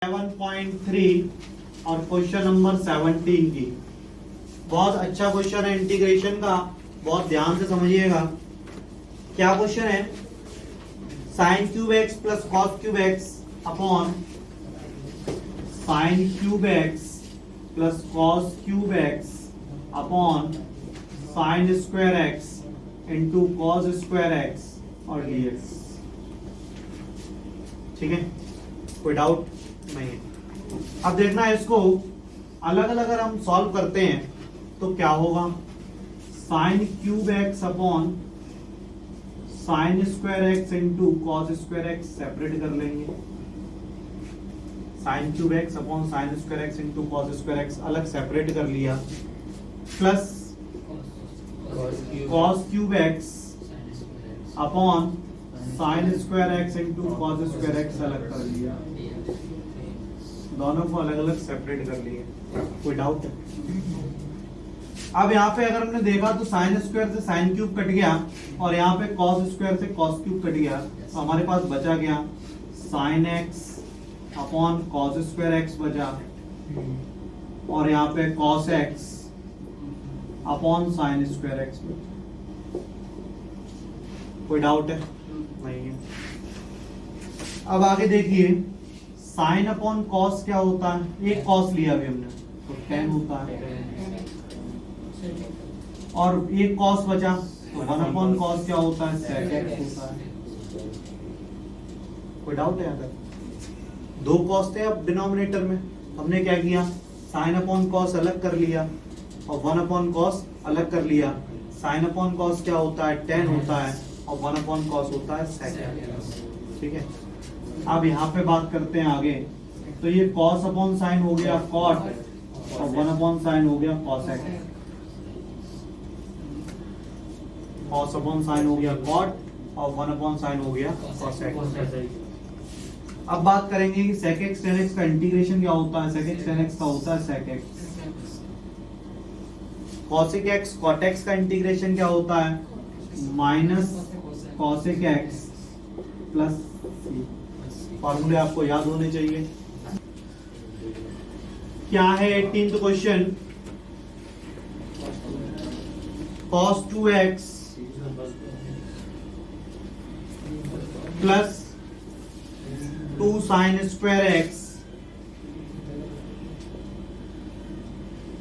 7.3 और question number 17 की बहुत अच्छा क्वेश्चन है इंटीग्रेशन का। बहुत ध्यान से समझिएगा। क्या क्वेश्चन है? Sine cube x plus cos cube x upon sine cube x plus cos cube x upon sine square x into cos square x और डीएक्स। ठीक है, कोई डाउट नहीं है। अब देखना है इसको अलग अलग अगर हम सॉल्व करते हैं तो क्या होगा। Sine cube x upon sine square x into cos square x separate कर लेंगे। Sine cube x upon sine square x into cos square x अलग सेपरेट कर लिया, plus cos cube x upon sine square x into cos square x अलग कर लिया। दोनों को अलग अलग सेपरेट कर लिए। कोई डाउट है? अब यहाँ पे अगर हमने देखा तो साइन स्क्वायर से साइन क्यूब कट गया और यहाँ पे कॉस स्क्वायर से कॉस क्यूब कट गया, तो हमारे पास बचा गया sine x upon cos square x बचा, और यहाँ पे cos x upon sine square x बचा। कोई डाउट है? नहीं है। अब आगे देखिए, साइन अपॉन कॉस क्या होता है? एक कॉस लिया अभी हमने तो टेन होता है, और एक कॉस बचा तो वन अपॉन कॉस क्या होता है? सेक एक्स होता है। कोई डाउट है यहाँ तक? दो कॉस थे अब डिनोमिनेटर में, हमने क्या किया? साइन अपॉन कॉस अलग कर लिया और वन अपॉन कॉस अलग कर लिया। साइन अपॉन कॉस क्या होता है? टेन होता है, और वन अपॉन कॉस होता है सेक। ठीक है, अब यहाँ पे बात करते हैं आगे। तो ये cos अपॉन साइन हो गया cot और 1 अपॉन साइन हो गया cosec। cos अपॉन साइन हो गया cot और 1 अपॉन साइन हो गया cosec। अब बात करेंगे कि sec x tan x का इंटीग्रेशन क्या होता है। sec x tan x का होता है sec x। cosec x cot x का इंटीग्रेशन क्या होता है? Minus cosec x plus c। फॉर्मूले आपको याद होने चाहिए। क्या है 18th question? cos 2x plus 2 sine square x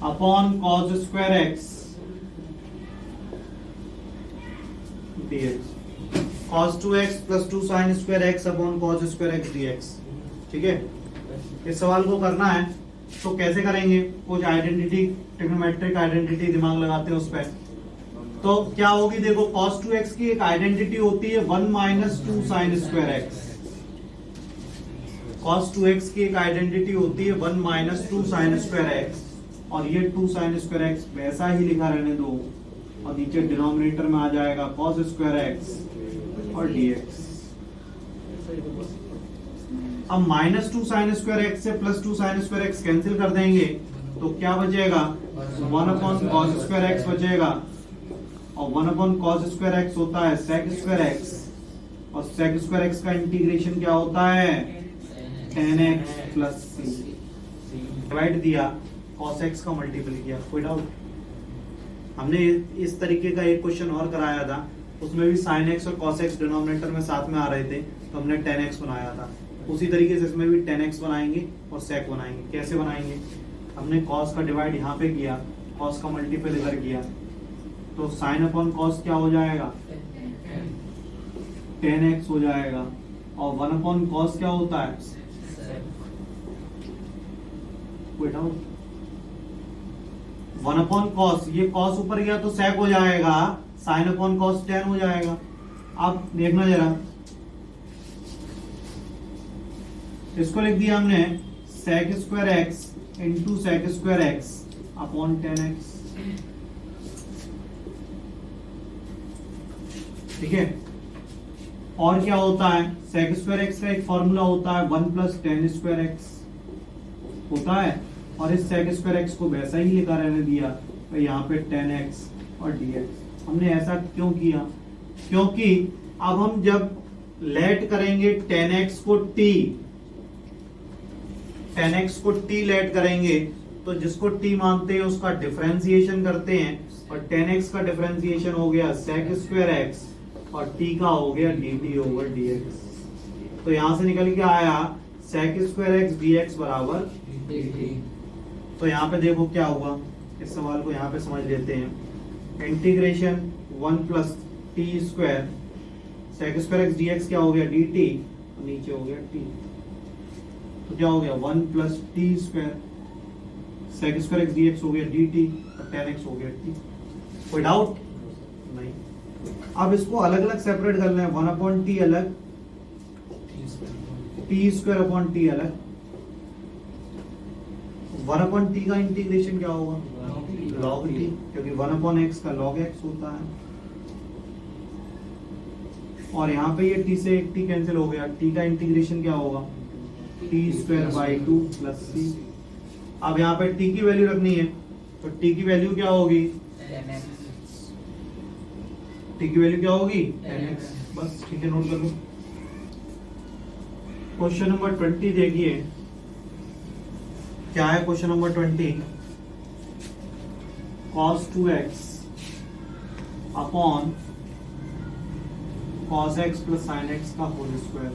upon cos square x dx। cos 2x plus 2 sine square x upon cos square x dx। ठीक है, इस सवाल को करना है तो कैसे करेंगे? कुछ आइडेंटिटी, ट्रिग्नोमेट्रिक आइडेंटिटी दिमाग लगाते हैं उस पर। तो क्या होगी? देखो, cos 2x की एक आइडेंटिटी होती है 1 minus 2 sine square x। cos 2x की एक आइडेंटिटी होती है 1 माइनस 2 साइन स्क्वायर x, और ये 2 साइन स्क्वायर x वैसा ही लिखा रहने दो, और नीचे डिनोमिनेटर में आ जाएगा cos स्क्वायर x और dx। अब माइनस 2 साइन स्क्वायर एक्स से plus 2 sine square x cancel कर देंगे तो क्या बचेगा? 1 अपॉन कॉस स्क्वायर एक्स बचेगा, और 1 अपॉन कॉस स्क्वायर एक्स होता है सेक स्क्वायर एक्स, और सेक स्क्वायर एक्स का इंटीग्रेशन क्या होता है? tan x plus c। Divide दिया, cos x का मल्टीपल किया। कोई डाउट? हमने इस तरीके का एक क्वेश्चन और कराया था, उसमें भी sin x और cos x डिनोमिनेटर में साथ में आ रहे थे, तो हमने tan x बनाया था। उसी तरीके से इसमें भी tan x बनाएंगे और sec बनाएंगे। कैसे बनाएंगे? हमने cos का डिवाइड यहाँ पे किया, cos का मल्टीपल इधर किया, तो sin अपॉन cos क्या हो जाएगा? tan x हो जाएगा, और 1 अपॉन cos क्या होता है? कोई डाउट? 1 अपॉन cos, ये cos ऊपर गया तो sec हो जाएगा, sin अपॉन cos tan हो जाएगा। अब देखना जरा, इसको लिख दिया हमने sec square x into sec square x upon tan x। ठीक है, और क्या होता है? sec स्क्वायर एक्स का एक फॉर्मूला होता है 1 प्लस tan स्क्वायर एक्स होता है, और इस sec स्क्वायर एक्स को वैसा ही लिखा रहने दिया, तो यहाँ पे tan x और dx। हमने ऐसा क्यों किया? क्योंकि अब हम जब लेट करेंगे tan x को t, 10x को t लेट करेंगे तो जिसको t मानते हैं उसका डिफरेंशिएशन करते हैं, और 10x का डिफरेंशिएशन हो गया sec स्क्वायर x और t का हो गया dt ओवर dx। तो यहां से निकल के आया sec स्क्वायर x dx बराबर dt। तो यहाँ पे देखो क्या हुआ, इस सवाल को यहाँ पे समझ लेते हैं। Integration 1 plus T square sec square x dx क्या हो गया dt, और नीचे हो गया t, तो क्या हो गया 1 plus T square sec square x dx हो गया dt और 10x हो गया t। कोई डाउट नहीं। अब इसको अलग अलग सेपरेट करना है, 1 अपॉन टी अलग, टी स्क्वायर अपॉन टी अलग। 1 अपॉन टी का इंटीग्रेशन क्या होगा log t, क्योंकि 1 अपॉन x का log x होता है, और यहाँ पे ये t से एक t कैंसिल हो गया, t का इंटीग्रेशन क्या होगा t square by 2 plus c। अब यहाँ पे t की वैल्यू रखनी है, तो t की वैल्यू क्या होगी, t की वैल्यू क्या होगी 10x। बस ठीक है, नोट कर लो। क्वेश्चन नंबर 20 देखिए क्या है। Question number 20, cos 2x upon cos x plus sin x का होल स्क्वायर।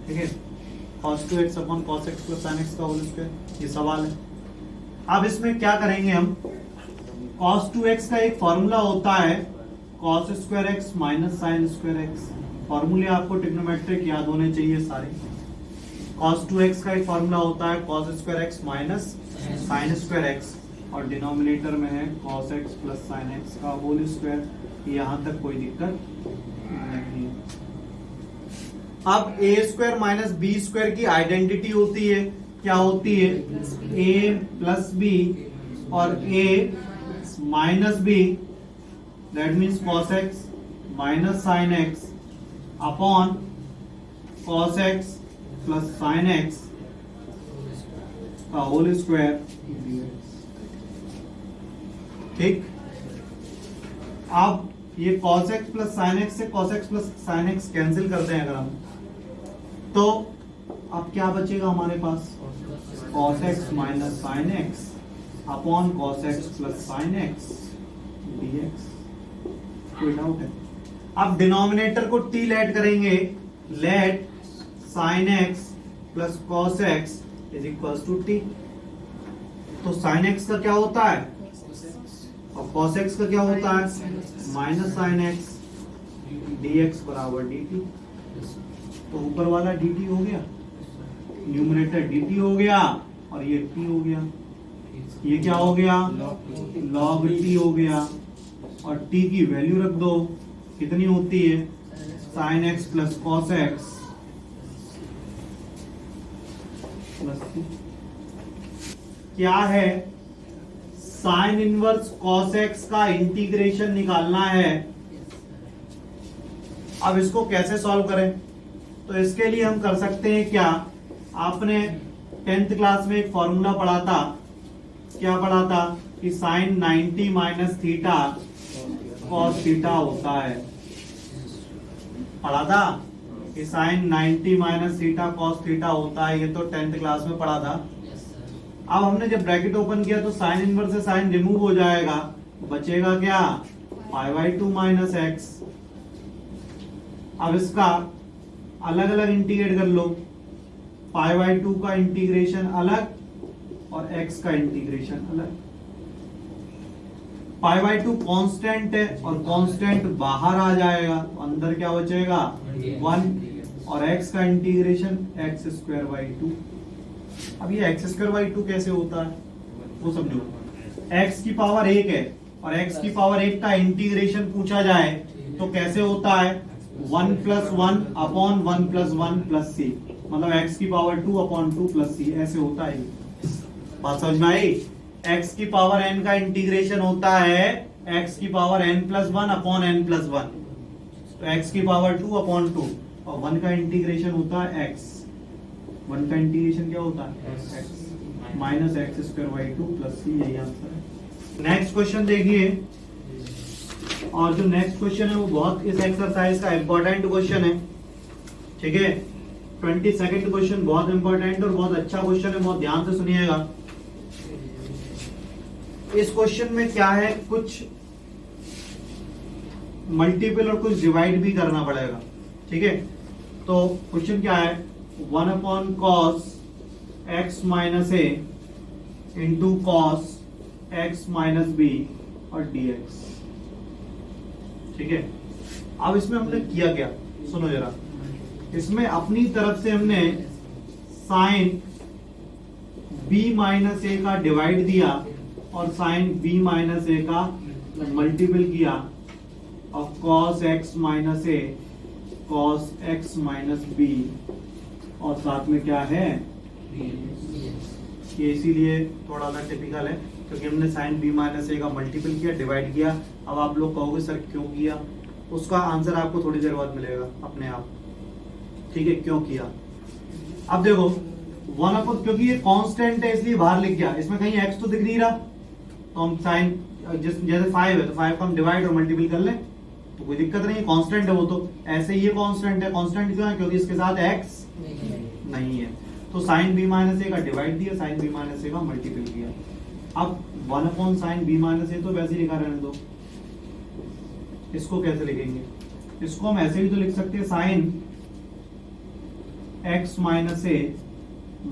ठीक है, cos 2x upon cos x plus sin x का होल स्क्वायर, ये सवाल है। अब इसमें क्या करेंगे हम, cos 2x का एक फॉर्मूला होता है cos square x minus sin square x। फॉर्मूले आपको ट्रिग्नोमेट्रिक याद होने चाहिए सारे। cos 2x का एक फॉर्मूला होता है cos square x minus sin square x, और डिनोमिनेटर में है cos x plus sin x का होल स्क्वायर। यहाँ तक कोई दिक्कत नहीं। अब a square minus B square की आइडेंटिटी होती है, क्या होती है a प्लस बी और a minus B, that means cos x minus sin x upon cos x plus sin x का होल स्क्वायर। ठीक, अब ये cos x plus sin x से cos x plus sin x cancel करते हैं अगर हम, तो अब क्या बचेगा हमारे पास cos x minus sin x upon cos x plus sin x dx। कोई डाउट है? अब डिनोमिनेटर को t लेट करेंगे, let sin x plus cos x is equal to t। तो sin x का क्या होता है और cos x का क्या होता है माइनस sin x dx बराबर dt। तो ऊपर वाला dt हो गया, न्यूमरेटर dt हो गया, और ये t हो गया, ये क्या हो गया log t हो गया, और t की वैल्यू रख दो, कितनी होती है sin x plus cos x plus t। क्या है sin इनवर्स cos x का इंटीग्रेशन निकालना है। अब इसको कैसे सॉल्व करें, तो इसके लिए हम कर सकते हैं क्या, आपने 10th क्लास में एक फॉर्मूला पढ़ा था, क्या पढ़ा था कि sin 90 minus theta cos theta होता है, पढ़ा था कि sin 90 minus theta cos theta होता है, ये तो 10th क्लास में पढ़ा था। अब हमने जब ब्रैकेट ओपन किया तो साइन इनवर्स से साइन रिमूव हो जाएगा, बचेगा क्या पाई बाई 2 माइनस एक्स। अब इसका अलग अलग इंटीग्रेट कर लो, पाई बाई 2 का इंटीग्रेशन अलग और x का इंटीग्रेशन अलग। पाई बाई 2 कांस्टेंट है और कांस्टेंट बाहर आ जाएगा, तो अंदर क्या बचेगा 1, और x का इंटीग्रेशन एक्स स्क्वायर बाई 2। अब ये एक्स स्क्वायर बाई 2 कैसे होता है वो समझो। x की पावर 1 है और x की पावर 1 का इंटीग्रेशन पूछा जाए तो कैसे होता है 1 प्लस 1 अपॉन 1 प्लस 1 प्लस सी, मतलब x की पावर 2 अपॉन 2 प्लस सी, ऐसे होता है। बात समझ में आई। x की पावर n का इंटीग्रेशन होता है x की power n plus 1 upon n plus 1, तो x की पावर 2 अपॉन 2, और 1 का इंटीग्रेशन होता है x, 1 का इंटीग्रेशन क्या होता है x minus X square by 2 plus C, यही आंसर है। नेक्स्ट क्वेश्चन देखिए, और जो नेक्स्ट क्वेश्चन है वो बहुत इस एक्सरसाइज का इंपॉर्टेंट क्वेश्चन है, ठीक है। 22nd क्वेश्चन बहुत इंपॉर्टेंट और बहुत अच्छा क्वेश्चन है, बहुत ध्यान से सुनिएगा। इस क्वेश्चन में क्या है, कुछ मल्टीपल और कुछ डिवाइड भी करना पड़ेगा, ठीक है। तो क्वेश्चन क्या है, 1/cos x minus A into cos x minus B और dx, ठीक है। अब इसमें हमने किया क्या, सुनो जरा। इसमें अपनी तरफ से हमने साइन b माइनस ए का डिवाइड दिया और साइन b माइनस ए का मल्टीपल किया और cos x minus A cos x minus B और साथ में क्या है, ये इसीलिए थोड़ा सा टिपिकल है क्योंकि हमने साइन b माइनस ए का मल्टीपल किया, डिवाइड किया। अब आप लोग कहोगे सर क्यों किया, उसका आंसर आपको थोड़ी देर बाद मिलेगा अपने आप, ठीक है, क्यों किया। अब देखो 1 क्योंकि ये कांस्टेंट है इसलिए बाहर लिख गया, इसमें कहीं x तो दिख नहीं रहा, तो हम साइन जैसे 5 है तो 5 को हम डिवाइड और मल्टीपल कर लें तो कोई दिक्कत नहीं है, कांस्टेंट है वो। तो ऐसे ये कांस्टेंट है, कांस्टेंट क्यों है, क्योंकि इसके साथ x नहीं है। तो साइन b माइनस ए का डिवाइड दिया, साइन b माइनस ए का मल्टीपल किया। अब 1/sin b माइनस ए तो वैसे ही लिखा रहने दो। इसको कैसे लिखेंगे, इसको हम ऐसे भी तो लिख सकते हैं, sine x minus A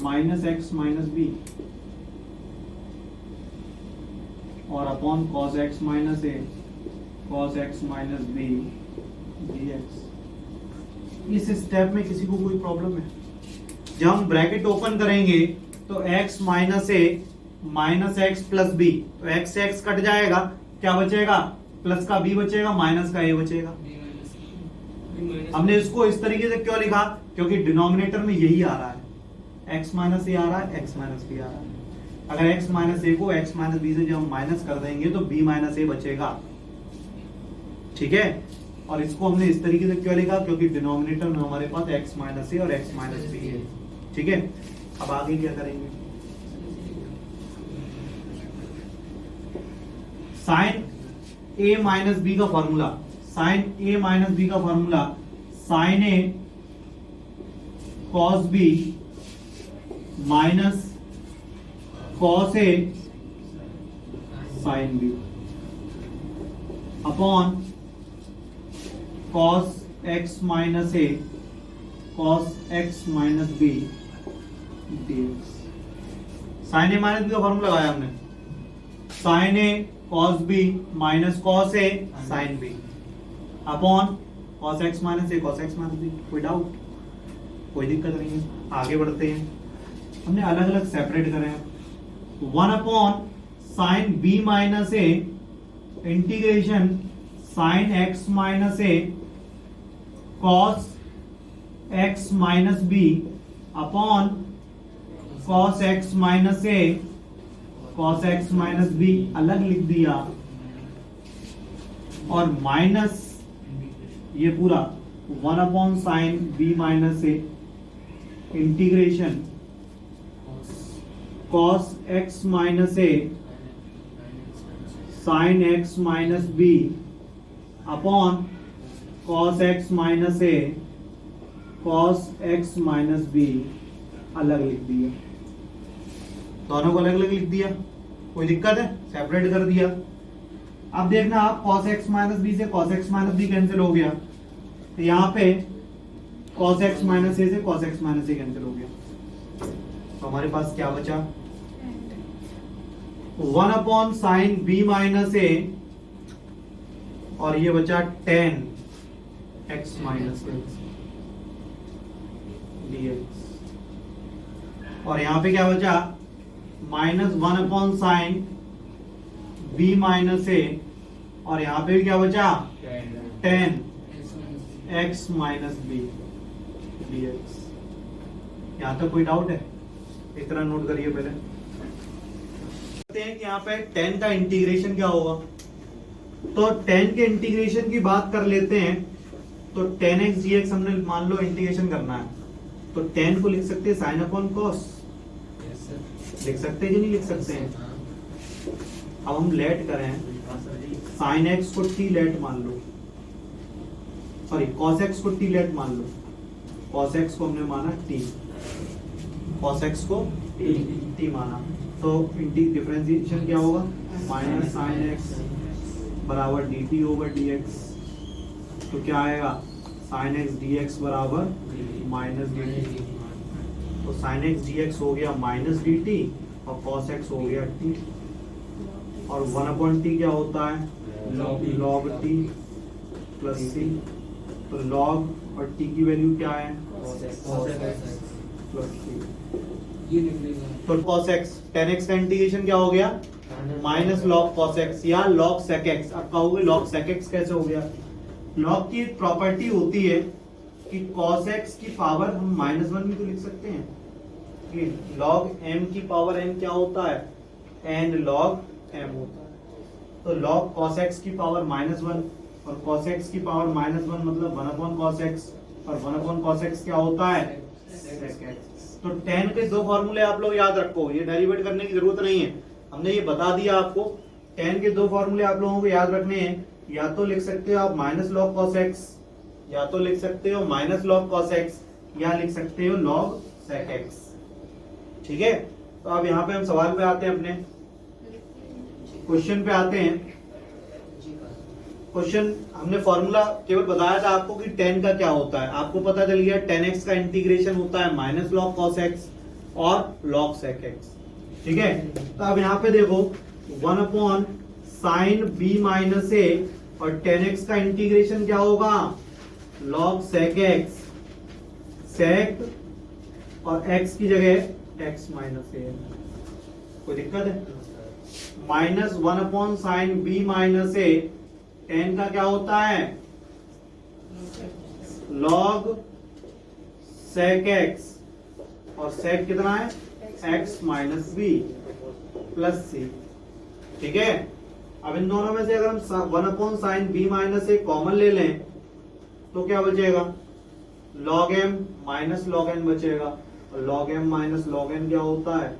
minus x minus B और upon cos x minus A cos x minus B dx। इस स्टेप में किसी को कोई प्रॉब्लम है? जब हम ब्रैकेट ओपन करेंगे तो x minus A minus x plus B, तो x से x कट जाएगा, क्या बचेगा, प्लस का b बचेगा, माइनस का a बचेगा। हमने इसको इस तरीके से क्यों लिखा, क्योंकि डिनोमिनेटर में यही आ रहा है, x माइनस ए आ रहा है, x माइनस बी आ रहा है। अगर x माइनस ए को x माइनस बी से जब हम माइनस कर देंगे तो b माइनस ए बचेगा, ठीक है। और इसको हमने इस तरीके से क्यों लिखा, क्योंकि डिनोमिनेटर में हमारे पास x माइनस ए और x माइनस बी है, ठीक है। अब आगे क्या करेंगे, साइन a माइनस बी का formula, sine a minus B का formula sine a cos b minus cos a sine b upon cos x minus a cos x minus b dx। Sine a minus B का formula लगाया हमने, साइन a cos b minus cos a sin b upon cos x minus a cos x minus b। कोई doubt, कोई दिक्कत नहीं है, आगे बढ़ते हैं। हमने अलग अलग सेपरेट करे हैं, 1/sin b minus a integration sin x minus a cos x minus b upon cos x minus a cos x minus B अलग लिख दिया और माइनस ये पूरा 1/sin b minus A integration cos x minus A sin x minus B upon cos x minus A cos x minus B अलग लिख दिया, दोनों को अलग अलग लिख दिया, कोई दिक्कत है, सेपरेट कर दिया। अब देखना आप cos x माइनस बी से cos x minus B cancel हो गया, तो यहाँ पे cos x माइनस ए से cos x माइनस ए कैंसिल हो गया, तो हमारे पास क्या बचा, 1/sin b माइनस ए और ये बचा tan x माइनस ए dx। और यहाँ पे क्या बचा, माइनस 1/sin b माइनस ए और यहाँ पे भी क्या बचा, tan x minus b dx। यहाँ तक कोई डाउट है, इतना नोट करिए पहले। कहते हैं कि यहाँ पे tan का इंटीग्रेशन क्या होगा, तो tan के इंटीग्रेशन की बात कर लेते हैं। तो tan x dx हमने मान लो इंटीग्रेशन करना है, तो tan को लिख सकते हैं sin अपॉन cos, लिख सकते हैं कि नहीं लिख सकते हैं। अब हम लेट करें साइन एक्स को टी लेट मान लो, सॉरी कॉस एक्स को टी लेट मान लो, कॉस एक्स को हमने माना टी, कॉस एक्स को टी माना, तो इंटी डिफरेंशिएशन क्या होगा, माइनस साइन एक्स बराबर D T over D x, तो क्या आएगा साइन एक्स डी एक्स बराबर माइनस डी टी, तो साइन एक्स डी एक्स हो गया माइनस डी टी और कॉस एक्स हो गया टी, और 1/t क्या होता है लॉग टी प्लस सी, तो लॉग और टी की वैल्यू क्या है प्लस सी, तो cos x tan x का इंटीग्रेशन क्या हो गया माइनस लॉग cos x या log sec x। अब कहोगे log sec x कैसे हो गया, log की प्रॉपर्टी होती है कि cos x की पावर हम -1 भी तो लिख सकते हैं कि log m की पावर n क्या होता है n log m होता है, तो log cos x की पावर -1 और cos x की पावर -1 मतलब 1/cos x, और 1/cos x क्या होता है sec x। तो tan के दो फॉर्मूले आप लोग याद रखो, ये डेरिवेट करने की जरूरत नहीं है, हमने ये बता दिया आपको। tan के दो फॉर्मूले आप लोगों को याद रखने हैं, या तो लिख सकते हो आप माइनस लॉग cos x, या तो लिख सकते हो माइनस लॉग cos x, या लिख सकते हो log sec x, ठीक है। तो अब यहाँ पे हम सवाल पे आते हैं, अपने क्वेश्चन पे आते हैं। क्वेश्चन हमने फॉर्मूला केवल बताया था आपको कि tan का क्या होता है, आपको पता चल गया tan x का इंटीग्रेशन होता है माइनस लॉग cos x और log sec x, ठीक है। तो अब यहाँ पे देखो 1/sin b माइनस a और tan x का इंटीग्रेशन क्या होगा log sec x, sec और x की जगह x माइनस a, कोई दिक्कत है, minus 1/sin b minus a, tan का क्या होता है log sec x और sec कितना है x minus b plus c, ठीक है। अब इन दोनों में से अगर हम 1/sin b minus a common ले लें तो क्या बचेगा log m minus log n बचेगा, और log m minus log n क्या होता है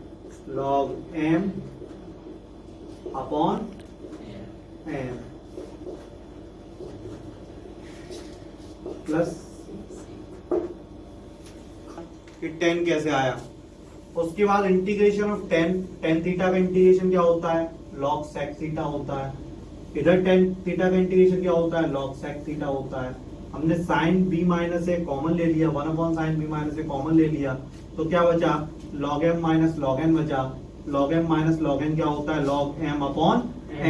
log m upon m plus tan कैसे आया। उसके बाद इंटीग्रेशन ऑफ tan थीटा का इंटीग्रेशन क्या होता है log sec थीटा होता है, इधर tan थीटा का इंटीग्रेशन क्या होता है log sec थीटा होता है। हमने sin b minus a common ले लिया, 1/sin b minus a common ले लिया, तो क्या बचा log m minus log n बचा, log m minus log n क्या होता है log m upon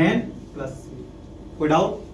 n plus c। कोई डाउट?